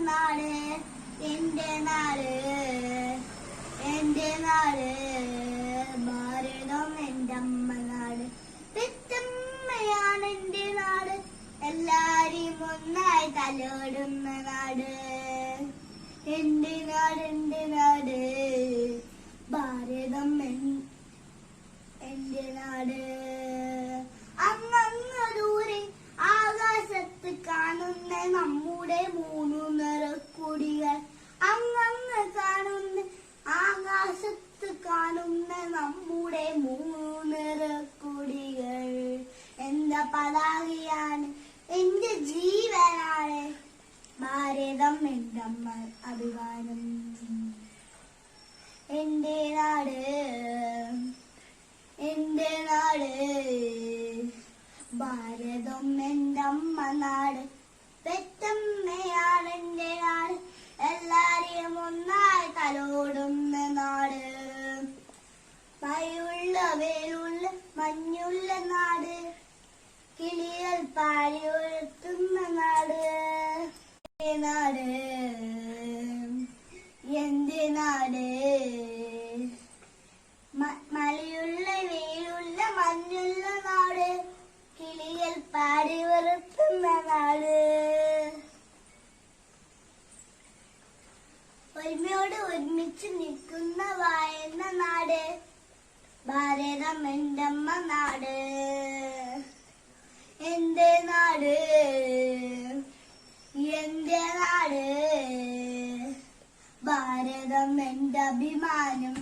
നാട് എന്റെ നാട് എന്റെ നാട് ഭാരതം എന്റെ അമ്മ നാട് പെറ്റമ്മയാണ് എന്റെ നാട് എല്ലാരെയും ഒന്നായി തലോടുന്ന നാട് എന്റെ നാട് ഭാരതം എന്റെ നാട് അങ്ങ് ദൂരെ ആകാശത്ത് കാണുന്ന നമ്മുടെ മൂന്നു നിറക്കൊടികൾ അങ്ങ് കാണുന്ന ആകാശത്ത് കാണുന്ന നമ്മുടെ മൂന്നു നിറക്കൊടികൾ എന്റെ പതാകയാണ് എന്റെ ജീവനാണ് ഭാരതം എന്റെ അമ്മ അഭിമാനം എന്റെ നാട് ഭാരതം എന്റെ അമ്മ നാട് പെറ്റമ്മയാണ് എന്റെ നാട് എല്ലാരെയും ഒന്നായി തലോടുന്ന നാട് മഴയുള്ള വെയിലുള്ള മഞ്ഞുള്ള നാട് കിളികൾ പാടി ഉയർത്തുന്ന നാട് നാട് എന്റെ നാട് മഴയുള്ള വെയിലുള്ള മഞ്ഞുള്ള നാട് കിളികൾ പാടി ഉയർത്തുന്ന നാട് ഒരുമയോട് ഒരുമിച്ച് നിൽക്കുന്ന വായുന്ന നാട് ഭാരതം എന്റെ അമ്മ നാട് എന്റെ നാട് ഭാരതം എന്റെ അഭിമാനം.